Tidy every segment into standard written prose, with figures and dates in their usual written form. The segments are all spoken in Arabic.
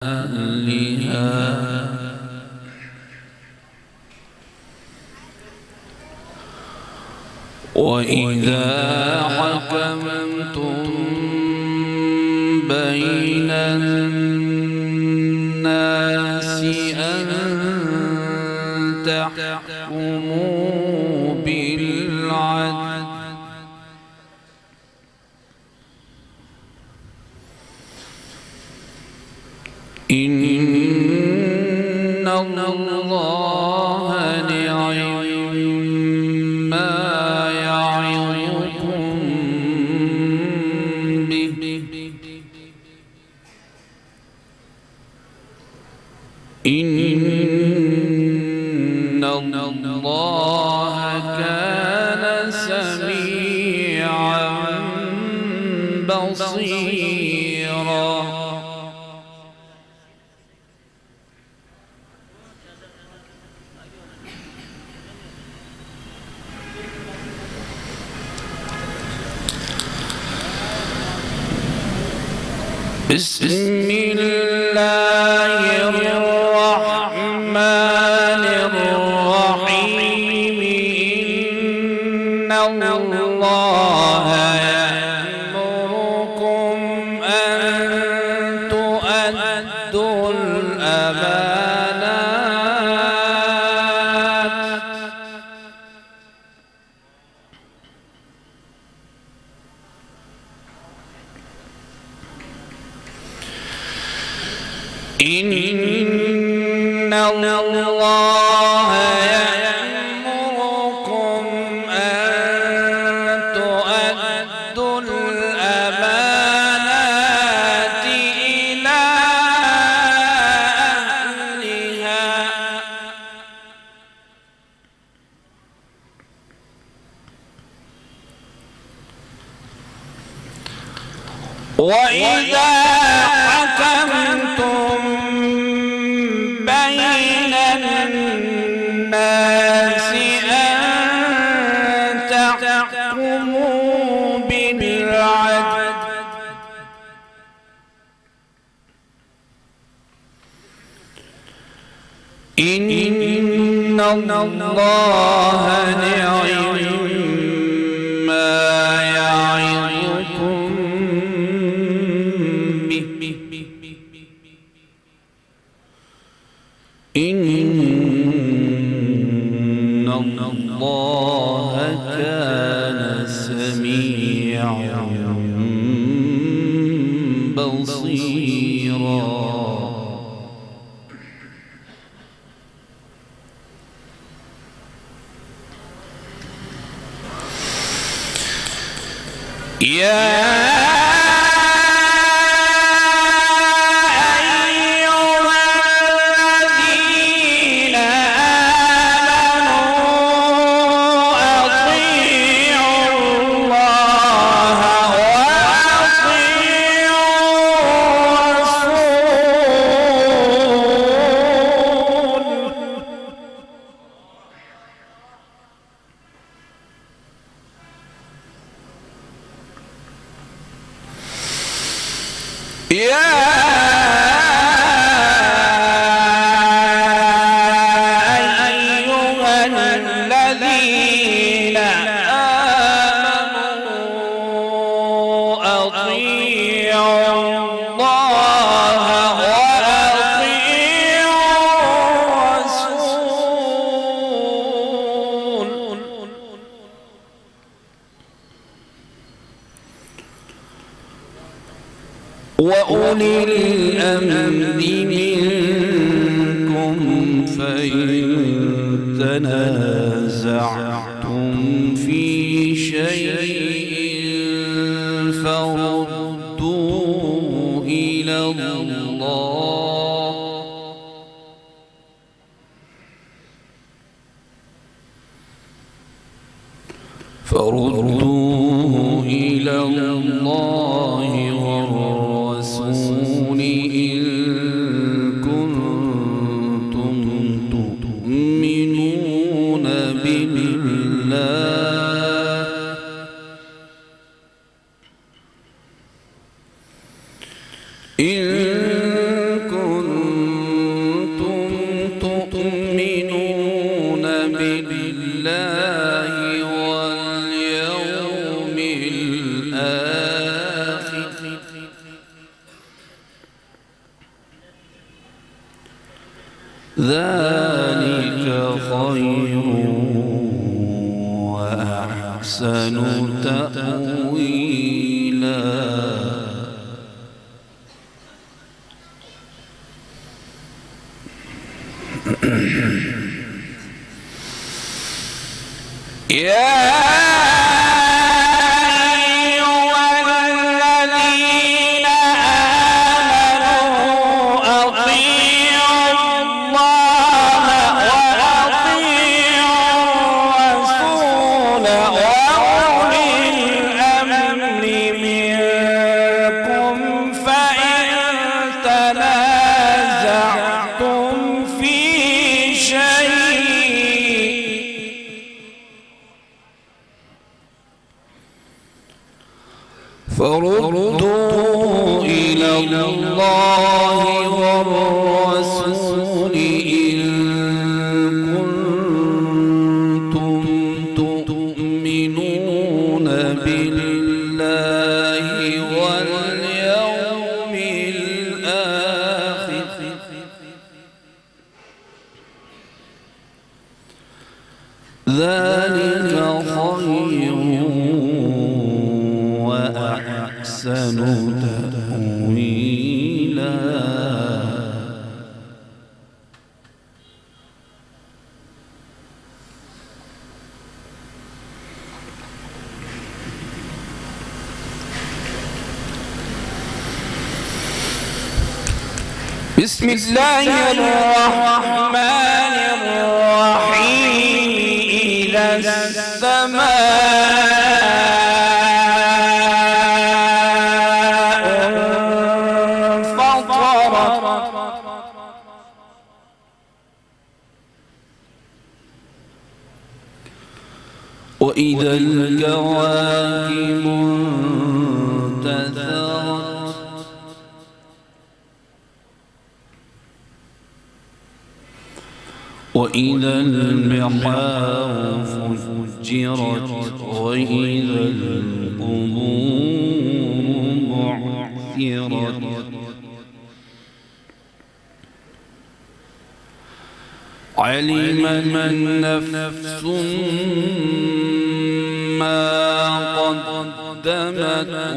أهلها وإذا حكمتم بين الناس أن تحكموا بالعدل إن الله نعم ما يعظكم به إن الله كان سميعا بصيرا. بسم الله الرحمن الرحيم إن الله يأمركم أن تؤدوا الأمانات إن الله يأمركم أن تؤدوا الأمانات إلى أهلها وإذا حكمتم بين الناس أن تحكموا بالعدل إن الله نعم ما يعظكم به إن الله كان سميعا بصيرا. وأولي الأمر منكم فإن تنازعتم في شيء فردوه إلى الله والرسول إن ذلك خير وأحسن تأويلا يا فردوا إلى الله والرسول إن كنتم تؤمنون بالله واليوم الآخر ذلك خير وأحسن تأويلا بسم الله الرحمن الرحيم إذا السماء وإذا الكواكب انتثرت وإذا البحار فجرت وإذا القبور بعثرت علم نفس ما قدمت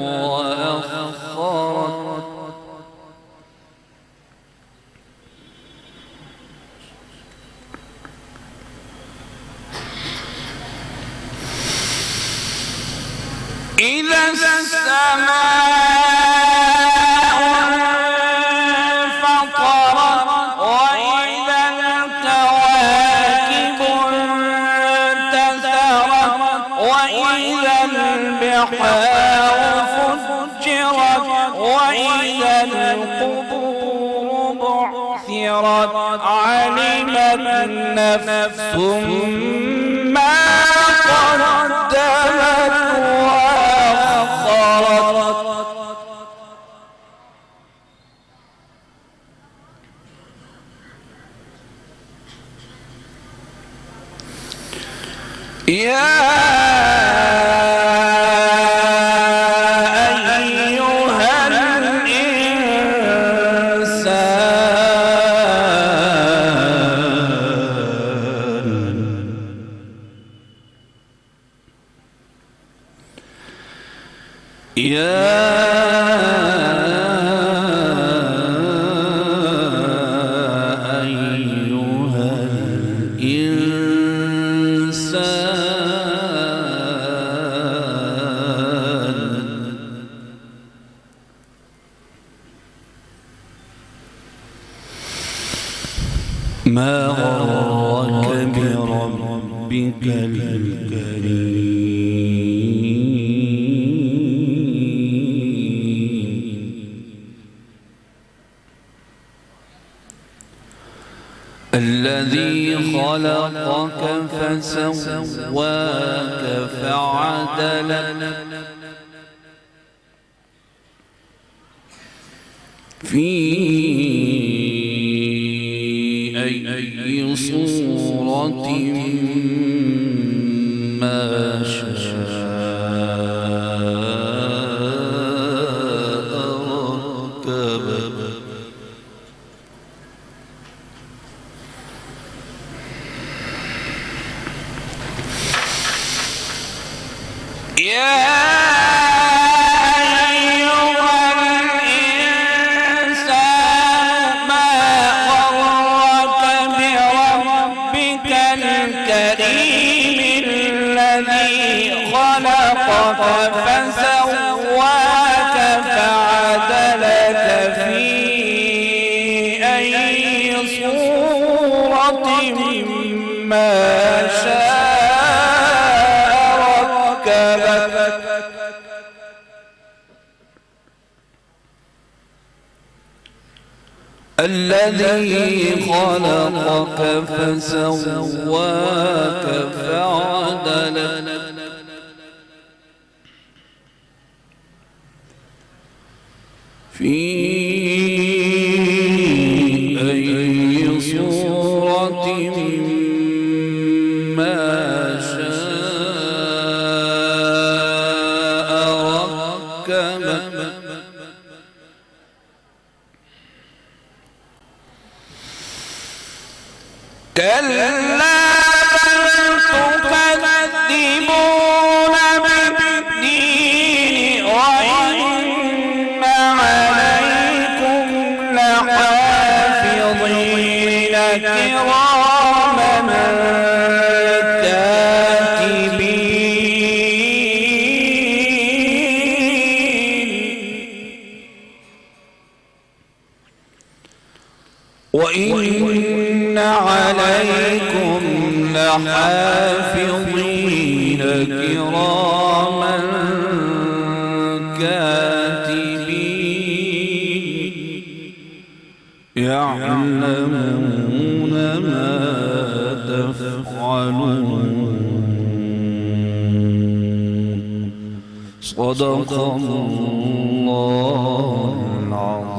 وأخرت إذا السماء انفطرت وإذا الكواكب انتثرت وإذا البحار فجرت وإذا القبور بعثرت علمت نفس ما قدمت يا أيها الإنسان يا أيها الإنسان ما غرك بربك الكريم الذي خلقك فسواك فعدلك في أي صورة ما شاء ركبك فسواك فعدلك في أي صورة ما شاء ركبك الذي خلقك فسواك فعدلك في أي صورة ما شاء ركبك كلا بل تكذبون بالدين وإن عليكم لحافظين كراما كاتبين وإن عليكم لحافظين كراما كاتبين يعلمون ما تفعلون صدق الله العظيم.